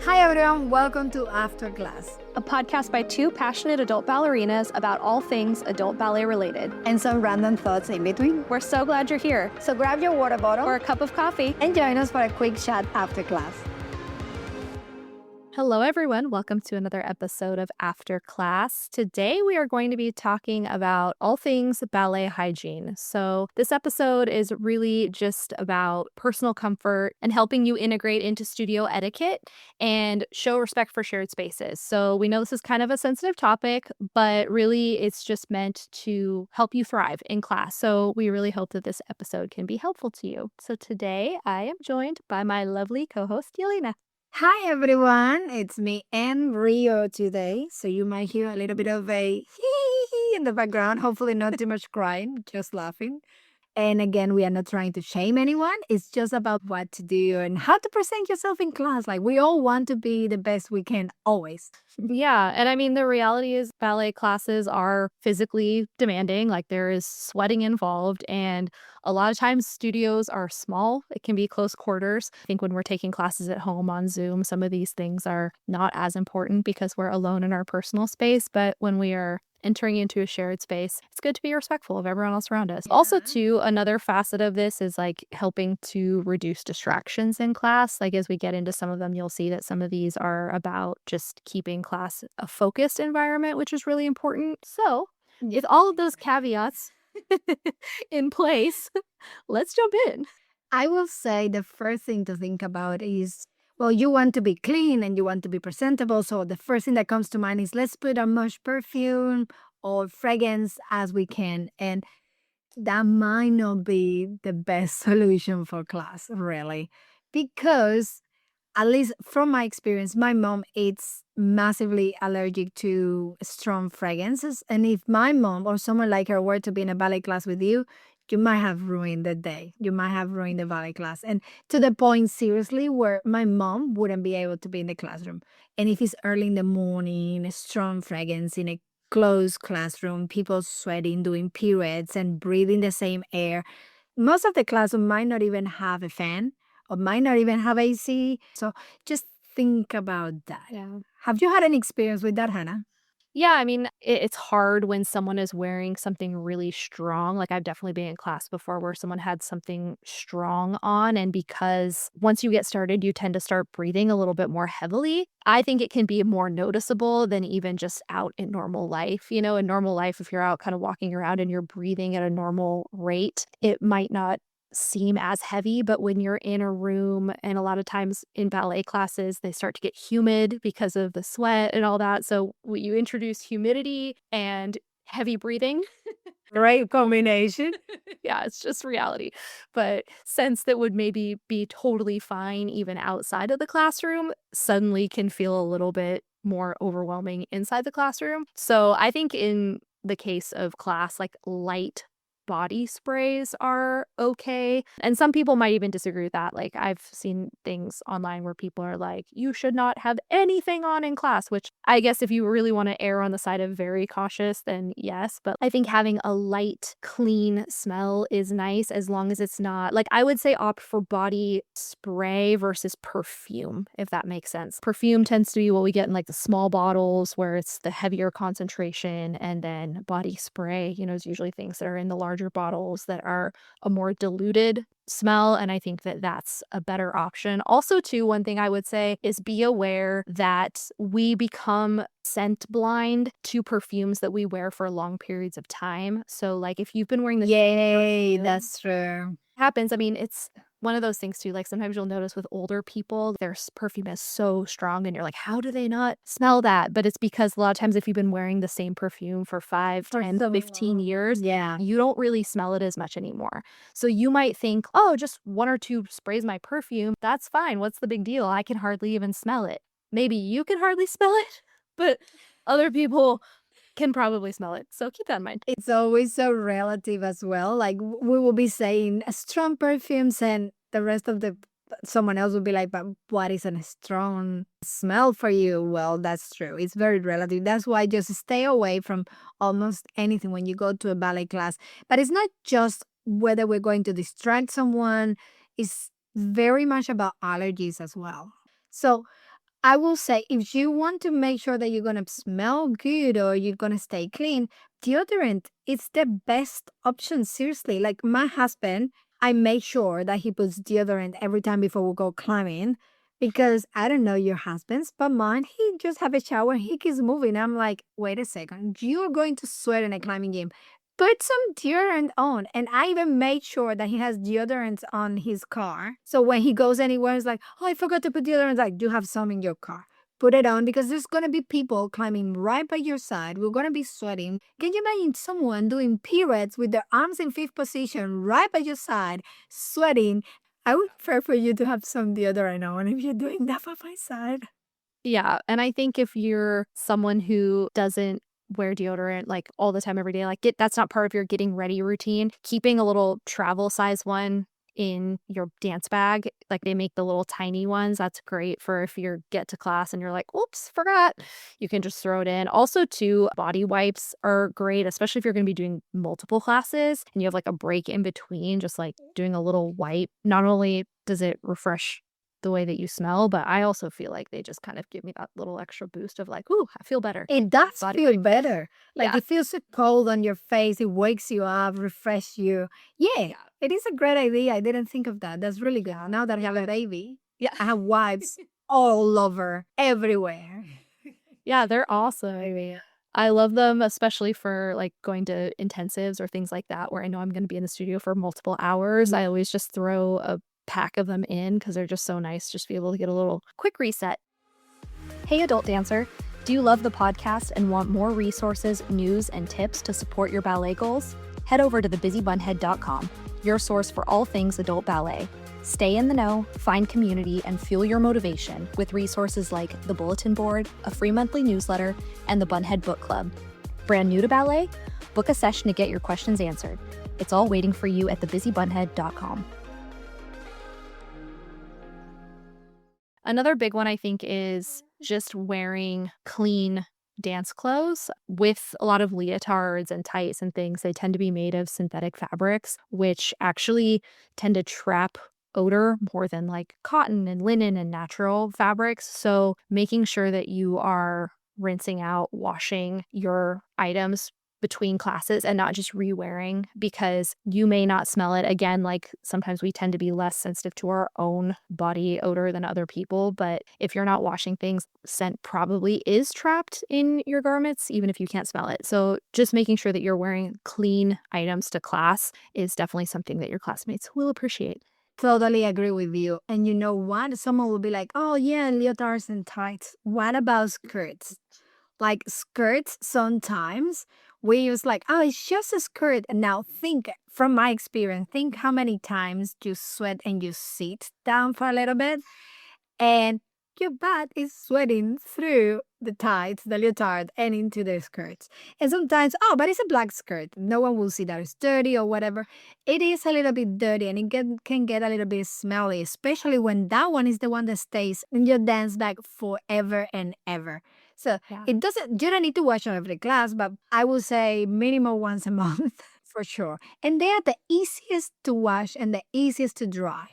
Hi everyone, welcome to After Class. A podcast by two passionate adult ballerinas about all things adult ballet related. And some random thoughts in between. We're so glad you're here. So grab your water bottle or a cup of coffee and join us for a quick chat after class. Hello everyone, welcome to another episode of After Class. Today we are going to be talking about all things ballet hygiene. So this episode is really just about personal comfort and helping you integrate into studio etiquette and show respect for shared spaces. So we know this is kind of a sensitive topic, but really it's just meant to help you thrive in class. So we really hope that this episode can be helpful to you. So today I am joined by my lovely co-host Yelena. Hi everyone, it's me and Rio today. So you might hear a little bit of a hee in the background. Hopefully not too much crying, just laughing. And again, we are not trying to shame anyone. It's just about what to do and how to present yourself in class. Like we all want to be the best we can always. Yeah. And I mean, the reality is ballet classes are physically demanding, like there is sweating involved. And a lot of times studios are small. It can be close quarters. I think when we're taking classes at home on Zoom, some of these things are not as important because we're alone in our personal space. But when we are entering into a shared space, it's good to be respectful of everyone else around us. Yeah. Also, too, another facet of this is like helping to reduce distractions in class. Like as we get into some of them, you'll see that some of these are about just keeping class a focused environment, which is really important. So with all of those caveats in place, let's jump in. I will say the first thing to think about is, well, you want to be clean and you want to be presentable. So the first thing that comes to mind is let's put as much perfume or fragrance as we can. And that might not be the best solution for class, really, because at least from my experience, my mom is massively allergic to strong fragrances. And if my mom or someone like her were to be in a ballet class with you, you might have ruined the day. You might have ruined the ballet class. And to the point, seriously, where my mom wouldn't be able to be in the classroom. And if it's early in the morning, a strong fragrance in a closed classroom, people sweating, doing pirouettes, and breathing the same air, most of the classroom might not even have a fan or might not even have AC. So just think about that. Yeah. Have you had any experience with that, Hannah? Yeah, I mean, it's hard when someone is wearing something really strong. Like, I've definitely been in class before where someone had something strong on, and because once you get started, you tend to start breathing a little bit more heavily. I think it can be more noticeable than even just out in normal life. You know, in normal life, if you're out kind of walking around and you're breathing at a normal rate, it might not seem as heavy, but when you're in a room, and a lot of times in ballet classes they start to get humid because of the sweat and all that, so you introduce humidity and heavy breathing. Great combination. Yeah, it's just reality. But scents that would maybe be totally fine even outside of the classroom suddenly can feel a little bit more overwhelming inside the classroom. So I think in the case of class, like light body sprays are okay. And some people might even disagree with that. Like I've seen things online where people are like, you should not have anything on in class, which I guess if you really want to err on the side of very cautious, then yes. But I think having a light, clean smell is nice as long as it's not, like I would say opt for body spray versus perfume, if that makes sense. Perfume tends to be what we get in like the small bottles where it's the heavier concentration, and then body spray, you know, is usually things that are in the larger bottles that are a more diluted smell, and I think that that's a better option. Also, too, one thing I would say is be aware that we become scent blind to perfumes that we wear for long periods of time. So like if you've been wearing the Yay, that's true. happens. I mean, it's one of those things too. Like sometimes you'll notice with older people, their perfume is so strong and you're like, how do they not smell that? But it's because a lot of times if you've been wearing the same perfume for 5, 10, 15 years, Yeah. you don't really smell it as much anymore. So you might think, oh, just 1 or 2 sprays my perfume. That's fine. What's the big deal? I can hardly even smell it. Maybe you can hardly smell it, but other people can probably smell it. So keep that in mind. It's always so relative as well. Like we will be saying strong perfumes and the rest of the someone else will be like, but what is a strong smell for you? Well, that's true. It's very relative. That's why just stay away from almost anything when you go to a ballet class. But it's not just whether we're going to distract someone, it's very much about allergies as well. So I will say if you want to make sure that you're gonna smell good or you're gonna stay clean, deodorant is the best option. Seriously. Like my husband, I make sure that he puts deodorant every time before we go climbing. Because I don't know your husband's, but mine, he just have a shower, he keeps moving. I'm like, wait a second, you're going to sweat in a climbing gym. Put some deodorant on. And I even made sure that he has deodorant on his car. So when he goes anywhere, it's like, oh, I forgot to put deodorant. Like, you have some in your car. Put it on because there's gonna be people climbing right by your side. We're gonna be sweating. Can you imagine someone doing pirouettes with their arms in fifth position right by your side, sweating? I would prefer for you to have some deodorant on if you're doing that by my side. Yeah, and I think if you're someone who doesn't wear deodorant, like, all the time every day, like, that's not part of your getting ready routine, keeping a little travel size one in your dance bag, like, they make the little tiny ones, that's great for if you get to class and you're like, "Oops, forgot." You can just throw it in. Also, too, body wipes are great, especially if you're gonna be doing multiple classes and you have, like, a break in between, just, like, doing a little wipe. Not only does it refresh the way that you smell, but I also feel like they just kind of give me that little extra boost of like, "Ooh, I feel better." It does Body feel wipe. better. Like Yeah. it feels so cold on your face. It wakes you up, refresh you. Yeah, Yeah. it is a great idea. I didn't think of that. That's really good. Yeah. Now that I have a baby, Yeah. I have wipes all over, everywhere. Yeah, they're awesome. I love them, especially for, like, going to intensives or things like that where I know I'm gonna be in the studio for multiple hours. I always just throw a pack of them in because 'cause they're just so nice just to be able to get a little quick reset. Hey, adult dancer. Do you love the podcast and want more resources, news, and tips to support your ballet goals? Head over to thebusybunhead.com, your source for all things adult ballet. Stay in the know, find community, and fuel your motivation with resources like the bulletin board, a free monthly newsletter, and the Bunhead Book Club. Brand new to ballet? Book a session to get your questions answered. It's all waiting for you at thebusybunhead.com. Another big one I think is just wearing clean dance clothes with a lot of leotards and tights and things. They tend to be made of synthetic fabrics, which actually tend to trap odor more than like cotton and linen and natural fabrics. So making sure that you are rinsing out, washing your items between classes and not just re-wearing because you may not smell it. Again, like sometimes we tend to be less sensitive to our own body odor than other people, but if you're not washing things, scent probably is trapped in your garments, even if you can't smell it. So just making sure that you're wearing clean items to class is definitely something that your classmates will appreciate. Totally agree with you. And you know what? Someone will be like, oh, yeah, leotards and tights. What about skirts? Like skirts, sometimes we use like, oh, it's just a skirt. And now think from my experience, think how many times you sweat and you sit down for a little bit and your butt is sweating through the tights, the leotard, and into the skirts. And sometimes, oh, but it's a black skirt. No one will see that it's dirty or whatever. It is a little bit dirty and can get a little bit smelly, especially when that one is the one that stays in your dance bag forever and ever. So Yeah. it doesn't, you don't need to wash on every class, but I would say minimum once a month for sure. And they are the easiest to wash and the easiest to dry.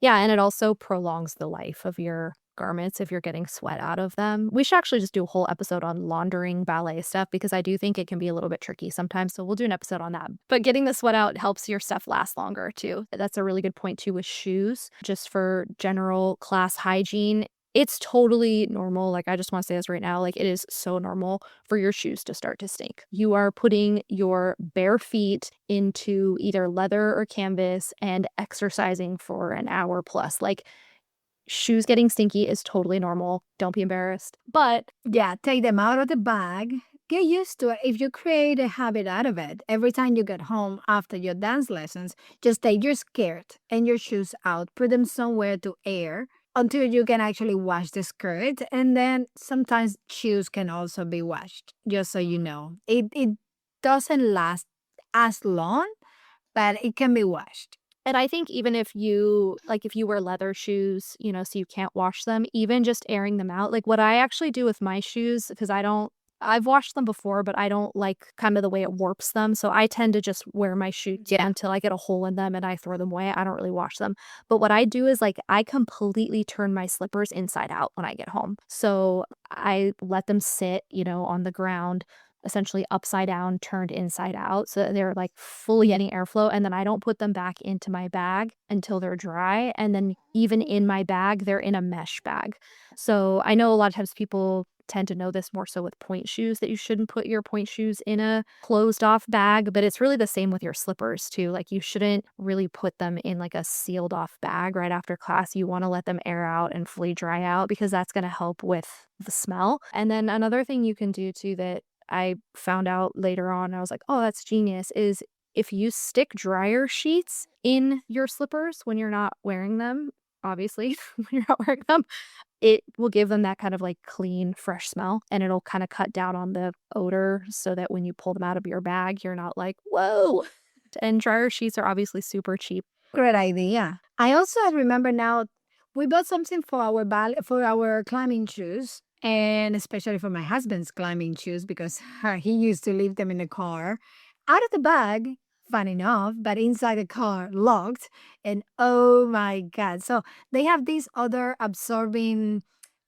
Yeah, and it also prolongs the life of your garments if you're getting sweat out of them. We should actually just do a whole episode on laundering ballet stuff because I do think it can be a little bit tricky sometimes. So we'll do an episode on that. But getting the sweat out helps your stuff last longer too. That's a really good point too with shoes. Just for general class hygiene, it's totally normal. Like, I just want to say this right now. Like, it is so normal for your shoes to start to stink. You are putting your bare feet into either leather or canvas and exercising for an hour plus. Like, shoes getting stinky is totally normal. Don't be embarrassed. But Yeah, take them out of the bag. Get used to it. If you create a habit out of it, every time you get home after your dance lessons, just take your skirt and your shoes out, put them somewhere to air until you can actually wash the skirt. And then sometimes shoes can also be washed, just so you know. It doesn't last as long, but it can be washed. and I think even if you like if you wear leather shoes, so you can't wash them, even just airing them out. Like what I actually do with my shoes, because I don't I've washed them before, but I don't like kind of the way it warps them, so I tend to just wear my shoes Yeah. until I get a hole in them and I throw them away. I don't really wash them. But what I do is, like, I completely turn my slippers inside out when I get home. So I let them sit, on the ground, essentially upside down, turned inside out, so that they're, like, fully getting airflow, and then I don't put them back into my bag until they're dry, and then even in my bag, they're in a mesh bag. So I know a lot of times people tend to know this more so with point shoes, that you shouldn't put your point shoes in a closed off bag, but it's really the same with your slippers too. Like, you shouldn't really put them in like a sealed off bag right after class. You want to let them air out and fully dry out because that's going to help with the smell. And then another thing you can do too that I found out later on, I was like, oh, that's genius, is if you stick dryer sheets in your slippers when you're not wearing them, obviously, when you're not wearing them, it will give them that kind of, like, clean, fresh smell, and it'll kinda cut down on the odor so that when you pull them out of your bag, you're not like, "Whoa." And dryer sheets are obviously super cheap. Great idea. I also remember now we bought something for our for our climbing shoes, and especially for my husband's climbing shoes because he used to leave them in the car, out of the bag. Fun enough, but inside the car, locked. And oh my god! So they have these other absorbing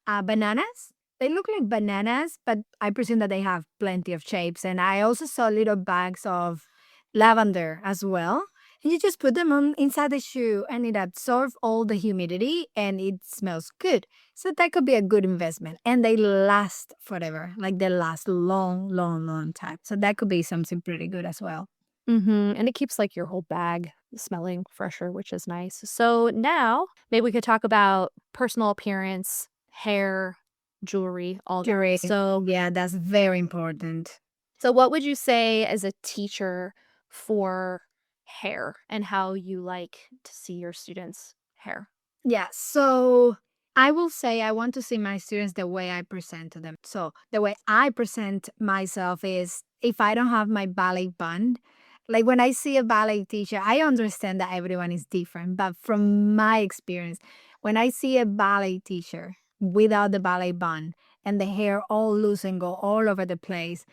bananas. They look like bananas, but I presume that they have plenty of shapes. And I also saw little bags of lavender as well. And you just put them on inside the shoe and it absorbs all the humidity and it smells good. So that could be a good investment. And they last forever. Like they last long, long, long time. So that could be something pretty good as well. Mhm, and it keeps, like, your whole bag smelling fresher, which is nice. So now, maybe we could talk about personal appearance, hair, jewelry, all that. Jewelry. So Yeah, that's very important. so what would you say as a teacher for hair and how you like to see your students' hair? Yeah, so I will say I want to see my students the way I present to them. So the way I present myself is if I don't have my ballet band, like when I see a ballet teacher, I understand that everyone is different, but from my experience, when I see a ballet teacher without the ballet band and the hair all loose and go all over the place,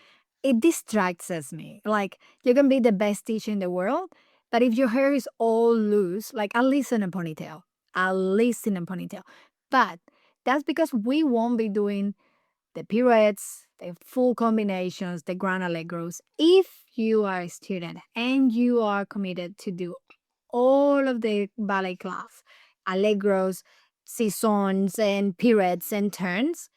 it distracts me. Like you can be the best teacher in the world, but if your hair is all loose, like at least in a ponytail, at least in a ponytail. But that's because we won't be doing the pirouettes, the full combinations, the grand allegros. If you are a student and you are committed to do all of the ballet class, allegros, saisons, and pirouettes and turns,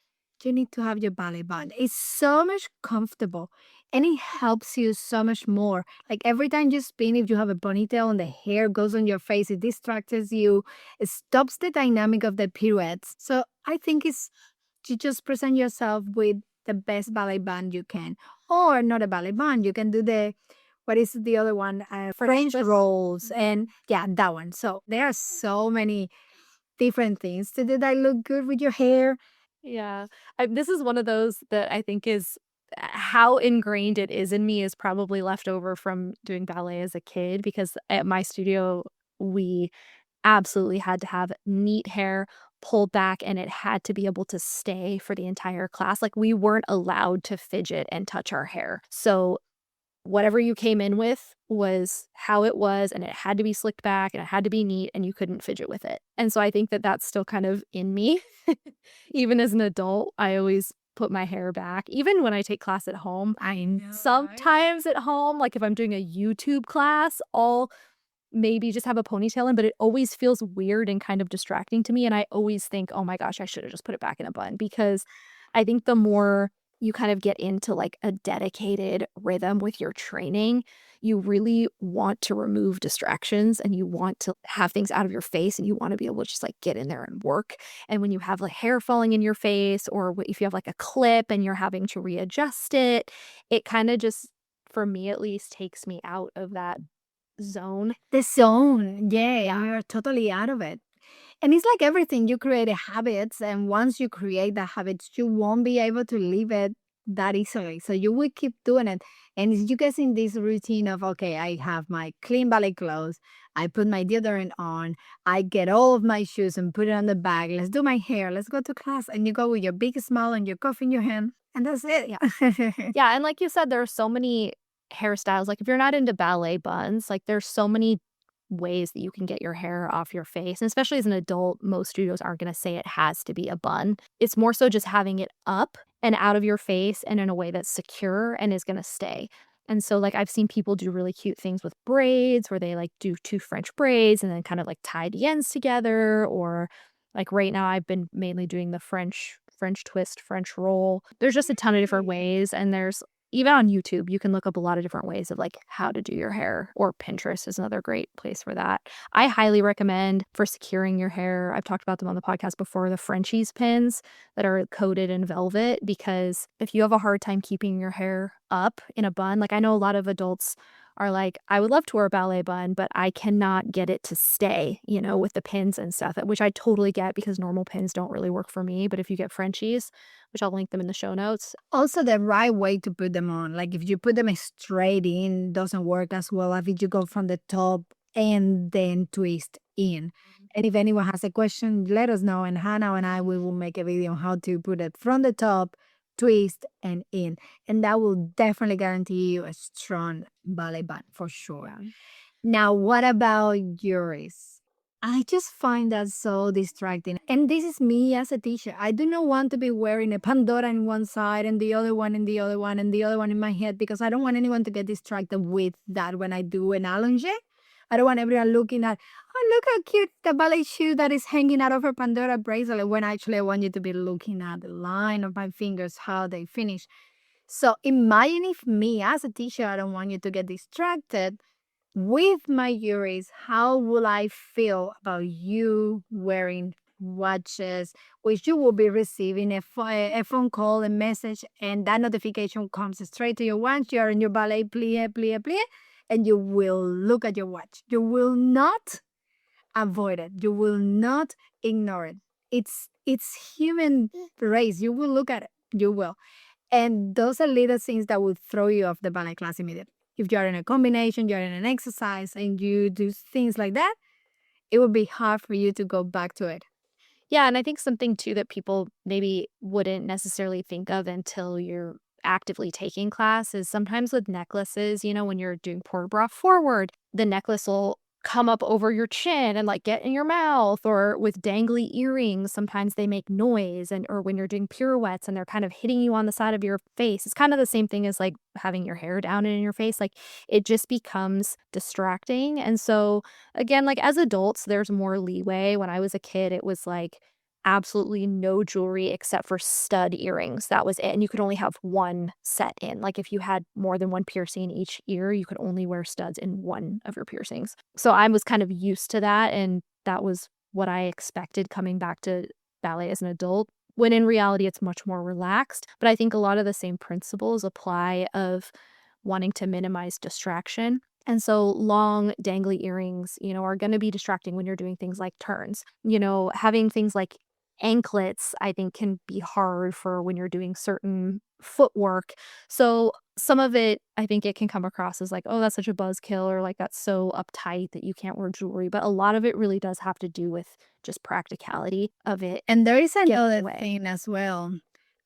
you need to have your ballet band. It's so much comfortable and it helps you so much more. Like every time you spin, if you have a ponytail and the hair goes on your face, it distracts you, it stops the dynamic of the pirouettes. So I think it's you just present yourself with the best ballet band you can, or not a ballet band. You can do the what is the other one? French twist? rolls, and yeah, that one. So there are so many different things to do that look good with your hair. Yeah. This is one of those that I think is how ingrained it is in me is probably left over from doing ballet as a kid because at my studio, we absolutely had to have neat hair pulled back and it had to be able to stay for the entire class. Like, we weren't allowed to fidget and touch our hair. So whatever you came in with was how it was, and it had to be slicked back, and it had to be neat, and you couldn't fidget with it. And so I think that that's still kind of in me. Even as an adult, I always put my hair back, even when I take class at home. I know, right? Sometimes at home, like if I'm doing a YouTube class, I'll maybe just have a ponytail in, but it always feels weird and kind of distracting to me, and I always think, "Oh my gosh, I should have just put it back in a bun," because I think the more you kind of get into, like, a dedicated rhythm with your training, you really want to remove distractions, and you want to have things out of your face, and you wanna be able to just, like, get in there and work, and when you have, like, hair falling in your face or if you have, like, a clip and you're having to readjust it, it kinda just, for me at least, takes me out of that zone. The zone, yeah, you're totally out of it. And it's like everything, you create a habits, and once you create the habits, you won't be able to leave it that easily. So you will keep doing it. And you get in this routine of, okay, I have my clean ballet clothes, I put my deodorant on, I get all of my shoes and put it on the bag. Let's do my hair, let's go to class. And you go with your big smile and your coffee in your hand. And that's it. Yeah. Yeah, and like you said, there are so many hairstyles, like, if you're not into ballet buns, like, there's so many ways that you can get your hair off your face, and especially as an adult, most studios aren't gonna say it has to be a bun. It's more so just having it up and out of your face and in a way that's secure and is gonna stay. And so, like, I've seen people do really cute things with braids where they, like, do 2 French braids and then kind of, like, tie the ends together, or, like, right now, I've been mainly doing the French twist, French roll. There's just a ton of different ways, and there's even on YouTube, you can look up a lot of different ways of, like, how to do your hair, or Pinterest is another great place for that. I highly recommend for securing your hair, I've talked about them on the podcast before, the Frenchies pins that are coated in velvet, because if you have a hard time keeping your hair up in a bun, like, I know a lot of adults are like, "I would love to wear a ballet bun, but I cannot get it to stay," with the pins and stuff, which I totally get because normal pins don't really work for me, but if you get Frenchies, which I'll link them in the show notes. Also, the right way to put them on. Like if you put them straight in, doesn't work as well as if you go from the top and then twist in. And if anyone has a question, let us know. And Hannah and I, we will make a video on how to put it from the top, twist, and in. And that will definitely guarantee you a strong ballet band for sure. Yeah. Now, what about yours? I just find that so distracting. And this is me as a teacher. I do not want to be wearing a Pandora in one side and the other one in the other one and the other one in my head because I don't want anyone to get distracted with that when I do an allonge. I don't want everyone looking at, oh, look how cute the ballet shoe that is hanging out of her Pandora bracelet, when actually I want you to be looking at the line of my fingers, how they finish. So imagine if me as a teacher, I don't want you to get distracted with my juries, how will I feel about you wearing watches, which you will be receiving a phone call, a message, and that notification comes straight to your watch. You're in your ballet, plie, plie, plie, and you will look at your watch. You will not avoid it. You will not ignore it. It's human race. You will look at it. You will. And those are little things that will throw you off the ballet class immediately. If you're in a combination, you're in an exercise, and you do things like that, it would be hard for you to go back to it. Yeah, and I think something too that people maybe wouldn't necessarily think of until you're actively taking class is sometimes with necklaces, when you're doing port bras forward, the necklace will come up over your chin and like get in your mouth, or with dangly earrings, sometimes they make noise, and or when you're doing pirouettes and they're kind of hitting you on the side of your face. It's kind of the same thing as like having your hair down in your face. Like it just becomes distracting. And so again, like as adults, there's more leeway. When I was a kid, it was like absolutely no jewelry except for stud earrings. That was it. And you could only have one set in. Like if you had more than one piercing in each ear, you could only wear studs in one of your piercings. So I was kind of used to that. And that was what I expected coming back to ballet as an adult. When in reality, it's much more relaxed. But I think a lot of the same principles apply of wanting to minimize distraction. And so long dangly earrings, are going to be distracting when you're doing things like turns. Having things like anklets, I think, can be hard for when you're doing certain footwork. So some of it, I think it can come across as like, oh, that's such a buzzkill, or like that's so uptight that you can't wear jewelry. But a lot of it really does have to do with just practicality of it. And there is Getting another away. thing as well.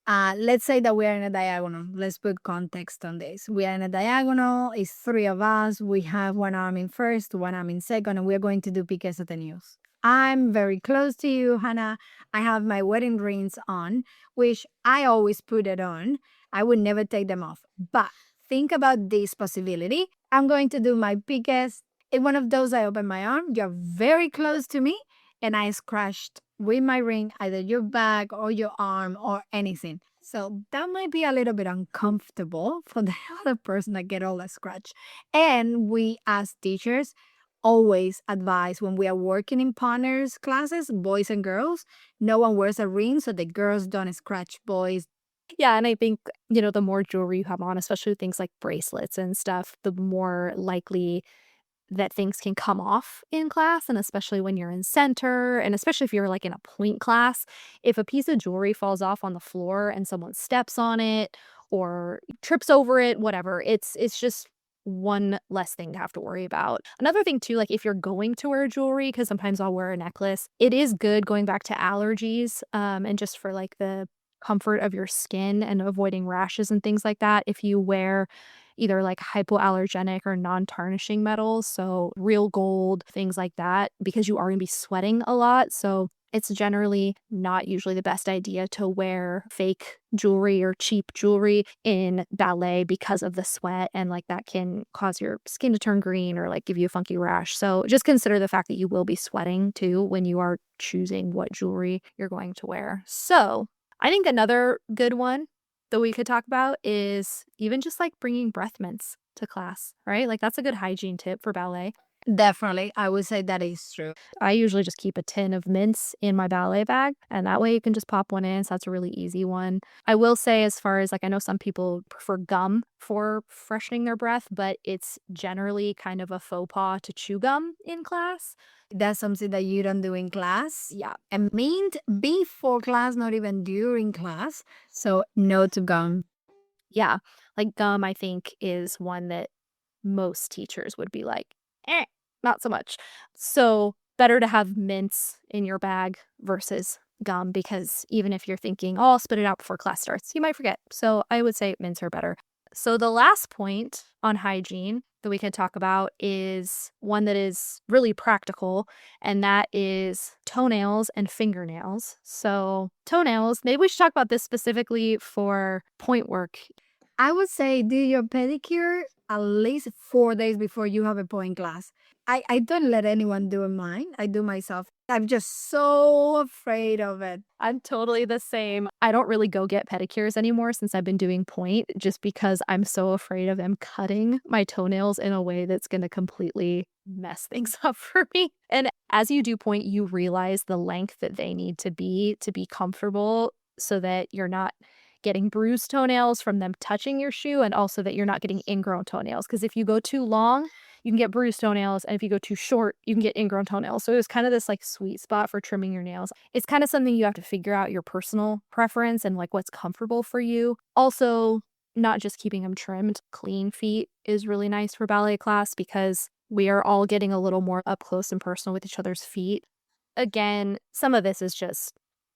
Let's say that we are in a diagonal. Let's put context on this. We are in a diagonal. It's three of us. We have one arm in first, one arm in second, and we're going to do piques sostenues. I'm very close to you, Hannah. I have my wedding rings on, which I always put it on. I would never take them off. But think about this possibility. I'm going to do my piques. In one of those, I open my arm. You're very close to me, and I scratched with my ring either your back or your arm or anything. So that might be a little bit uncomfortable for the other person that get all the scratch. And we as teachers always advise when we are working in partners classes, boys and girls, no one wears a ring so the girls don't scratch boys. Yeah, and I think, the more jewelry you have on, especially with things like bracelets and stuff, the more likely that things can come off in class, and especially when you're in center, and especially if you're, like, in a point class. If a piece of jewelry falls off on the floor and someone steps on it or trips over it, whatever, it's just one less thing to have to worry about. Another thing too, like, if you're going to wear jewelry, because sometimes I'll wear a necklace, it is good going back to allergies, and just for, like, the comfort of your skin and avoiding rashes and things like that if you wear either like hypoallergenic or non-tarnishing metals, so real gold, things like that, because you are going to be sweating a lot. So it's generally not usually the best idea to wear fake jewelry or cheap jewelry in ballet because of the sweat, and like that can cause your skin to turn green or like give you a funky rash. So just consider the fact that you will be sweating too when you are choosing what jewelry you're going to wear. So I think another good one that we could talk about is even just like bringing breath mints to class, right? Like that's a good hygiene tip for ballet. Definitely, I would say that is true. I usually just keep a tin of mints in my ballet bag, and that way you can just pop one in. So that's a really easy one. I will say, as far as like, I know some people prefer gum for freshening their breath, but it's generally kind of a faux pas to chew gum in class. That's something that you don't do in class. Yeah. And mint before class, not even during class. So no to gum. Yeah. Like gum, I think, is one that most teachers would be like, not so much. So better to have mints in your bag versus gum, because even if you're thinking, oh, I'll spit it out before class starts, you might forget. So I would say mints are better. So the last point on hygiene that we can talk about is one that is really practical, and that is toenails and fingernails. So toenails, maybe we should talk about this specifically for point work. I would say do your pedicure at least 4 days before you have a point class. I don't let anyone do mine. I do myself. I'm just so afraid of it. I'm totally the same. I don't really go get pedicures anymore since I've been doing point, just because I'm so afraid of them cutting my toenails in a way that's going to completely mess things up for me. And as you do point, you realize the length that they need to be comfortable, so that you're not getting bruised toenails from them touching your shoe, and also that you're not getting ingrown toenails. Because if you go too long, you can get bruised toenails, and if you go too short, you can get ingrown toenails. So it's kind of this like sweet spot for trimming your nails. It's kind of something you have to figure out your personal preference and like what's comfortable for you. Also, not just keeping them trimmed, clean feet is really nice for ballet class, because we are all getting a little more up close and personal with each other's feet. Again, some of this is just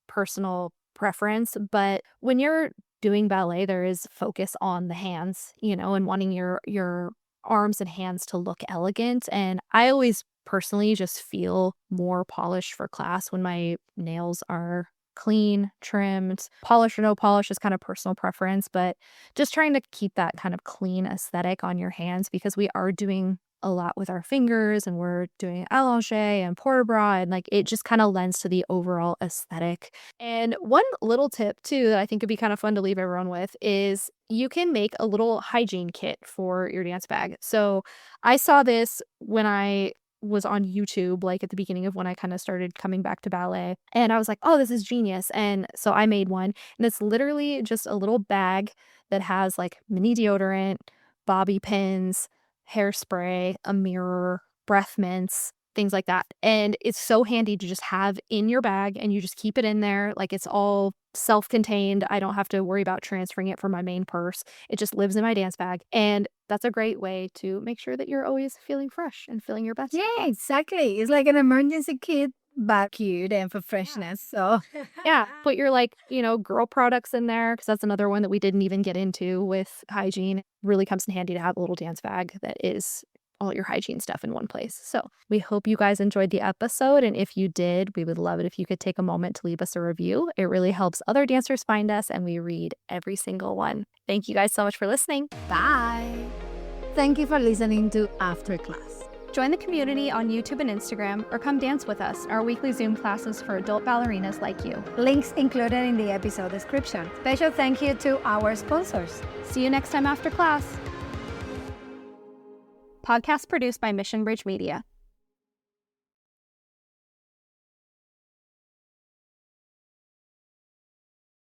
personal preference, but when you're doing ballet, there is focus on the hands, and wanting your arms and hands to look elegant. And I always personally just feel more polished for class when my nails are clean, trimmed. Polish or no polish is kind of personal preference, but just trying to keep that kind of clean aesthetic on your hands, because we are doing a lot with our fingers, and we're doing allongé and port bras, and like it just kind of lends to the overall aesthetic. And one little tip too that I think would be kind of fun to leave everyone with is you can make a little hygiene kit for your dance bag. So I saw this when I was on YouTube, like at the beginning of when I kind of started coming back to ballet, and I was like, oh, this is genius. And so I made one, and it's literally just a little bag that has like mini deodorant, bobby pins, hairspray, a mirror, breath mints, things like that. And it's so handy to just have in your bag, and you just keep it in there. Like it's all self-contained. I don't have to worry about transferring it from my main purse. It just lives in my dance bag. And that's a great way to make sure that you're always feeling fresh and feeling your best. Yeah, exactly. It's like an emergency kit, but cute and for freshness. So Yeah, put your like, girl products in there, because that's another one that we didn't even get into with hygiene. Really comes in handy to have a little dance bag that is all your hygiene stuff in one place. So we hope you guys enjoyed the episode. And if you did, we would love it if you could take a moment to leave us a review. It really helps other dancers find us, and we read every single one. Thank you guys so much for listening. bye. Thank you for listening to After Class. Join the community on YouTube and Instagram, or come dance with us, our weekly Zoom classes for adult ballerinas like you. Links included in the episode description. Special thank you to our sponsors. See you next time after class. Podcast produced by Mission Bridge Media.